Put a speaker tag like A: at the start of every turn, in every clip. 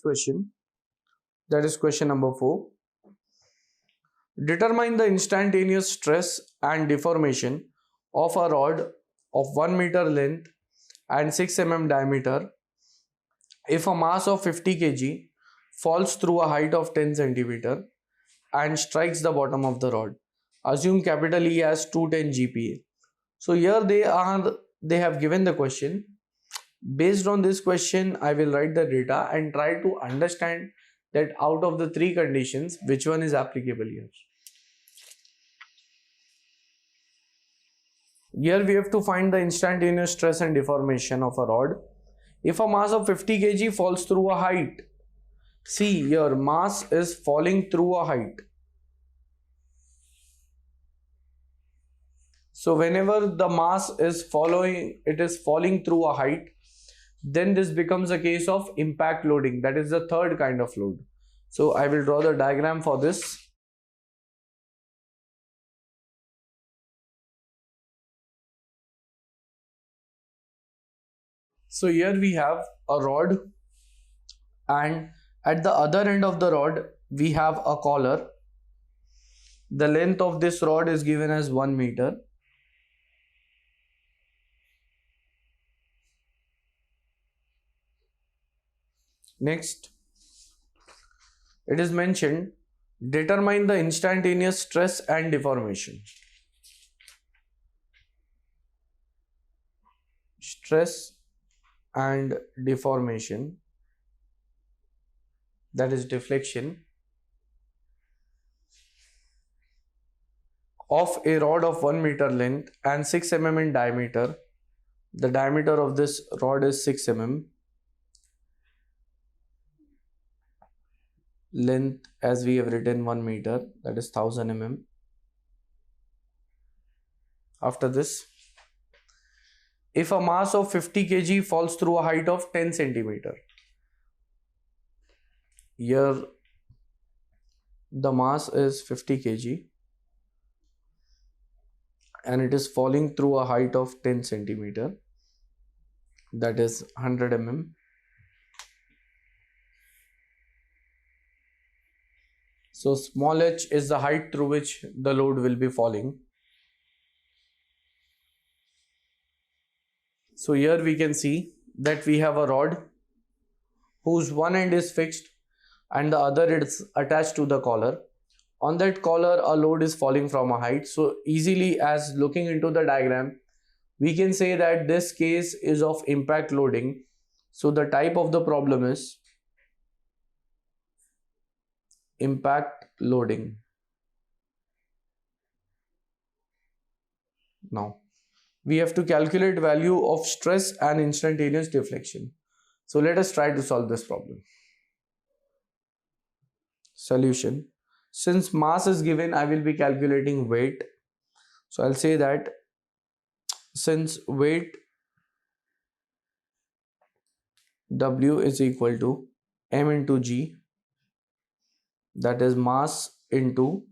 A: question, that is question number 4. Determine the instantaneous stress and deformation of a rod of 1 meter length and 6 mm diameter if a mass of 50 kg falls through a height of 10 centimeter and strikes the bottom of the rod. Assume capital E as 210 GPa. So here they have given the question. Based on this question, I will write the data and try to understand that out of the 3 conditions, which one is applicable here. Here we have to find the instantaneous stress and deformation of a rod. If a mass of 50 kg falls through a height, see here mass is falling through a height. So whenever the mass is falling through a height, then this becomes a case of impact loading. That is the third kind of load. So I will draw the diagram for this. So here we have a rod, and at the other end of the rod we have a collar. The length of this rod is given as 1 meter. Next, it is mentioned, determine the instantaneous stress and deformation. Stress and deformation, that is deflection, of a rod of 1 meter length and 6 mm in diameter. The diameter of this rod is 6 mm. Length, as we have written, 1 meter, that is 1000 mm. After this, if a mass of 50 kg falls through a height of 10 centimeter, here the mass is 50 kg and it is falling through a height of 10 centimeter, that is 100 mm. So small h is the height through which the load will be falling. So here we can see that we have a rod whose one end is fixed and the other is attached to the collar. On that collar a load is falling from a height. So easily, as looking into the diagram, we can say that this case is of impact loading. So the type of the problem is impact loading. Now we have to calculate value of stress and instantaneous deflection. So let us try to solve this problem. Solution. Since mass is given, I will be calculating weight. So I'll say that since weight W is equal to m into g, that is mass into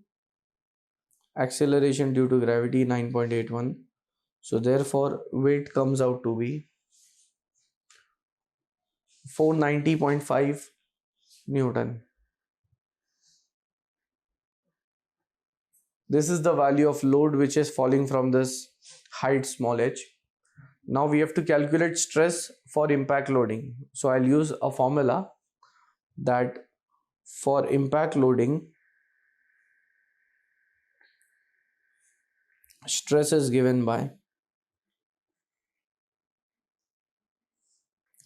A: acceleration due to gravity 9.81. So therefore weight comes out to be 490.5 Newton. This is the value of load which is falling from this height small h. Now we have to calculate stress for impact loading. So I'll use a formula that for impact loading, stress is given by,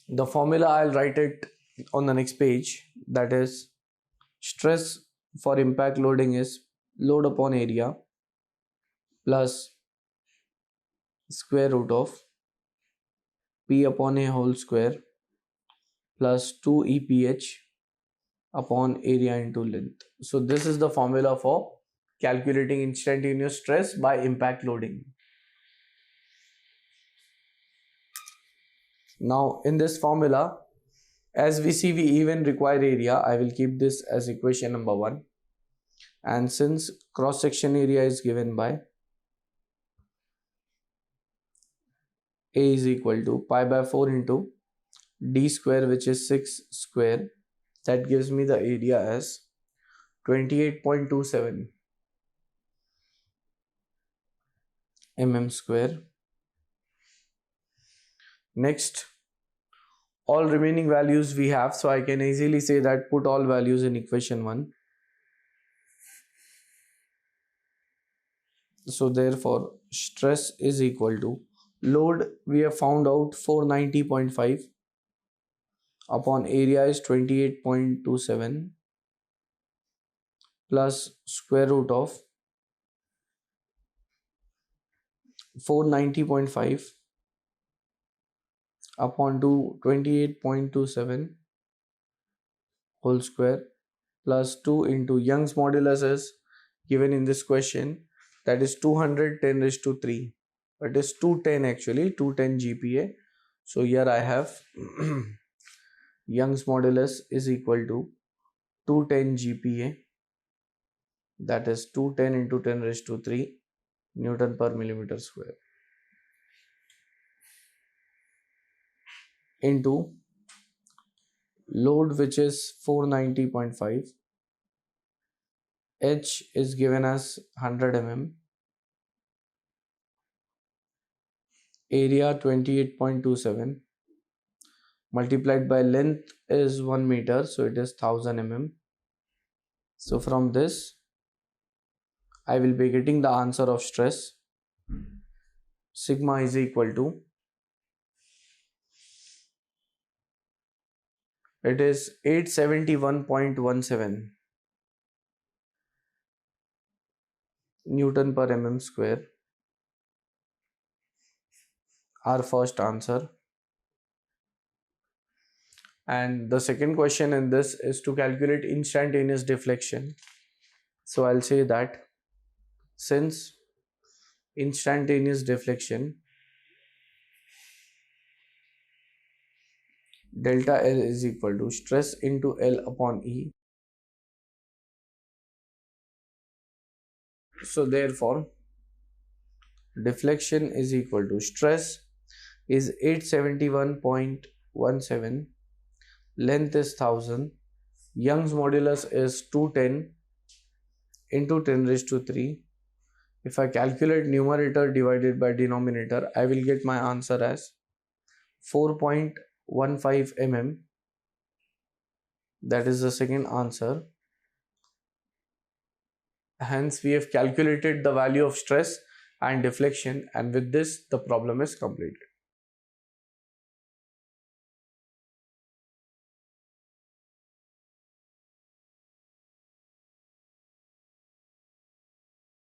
A: the formula I'll write it on the next page, that is stress for impact loading is load upon area plus square root of P upon a whole square plus 2 EPH upon area into length. So this is the formula for calculating instantaneous stress by impact loading. Now in this formula, as we see we even require area, I will keep this as equation number 1. And since cross section area is given by A is equal to pi by 4 into d square, which is 6 square, That gives me the area as 28.27 mm square. Next, all remaining values we have, so I can easily say that put all values in equation 1. So therefore stress is equal to load, we have found out 490.5 upon area is 28.27 plus square root of 490.5 upon 28.27 whole square plus 2 into Young's modulus is given in this question, that is 210 raised to 3. It is 210 actually, 210 GPa. So here I have Young's modulus is equal to 210 GPa, that is 210 into 10 raised to 3 Newton per millimeter square, into load which is 490.5, H is given as 100 mm, area 28.27 multiplied by length is 1 meter, so it is 1000 mm. So from this I will be getting the answer of stress. Sigma is equal to, it is 871.17 Newton per mm square, our first answer. And the second question in this is to calculate instantaneous deflection. So I'll say that since instantaneous deflection delta L is equal to stress into L upon E, so therefore deflection is equal to stress is 871.17, length is 1000, Young's modulus is 210 into 10 raised to 3. If I calculate numerator divided by denominator, I will get my answer as 4.15 mm. That is the second answer. Hence we have calculated the value of stress and deflection, and with this the problem is completed.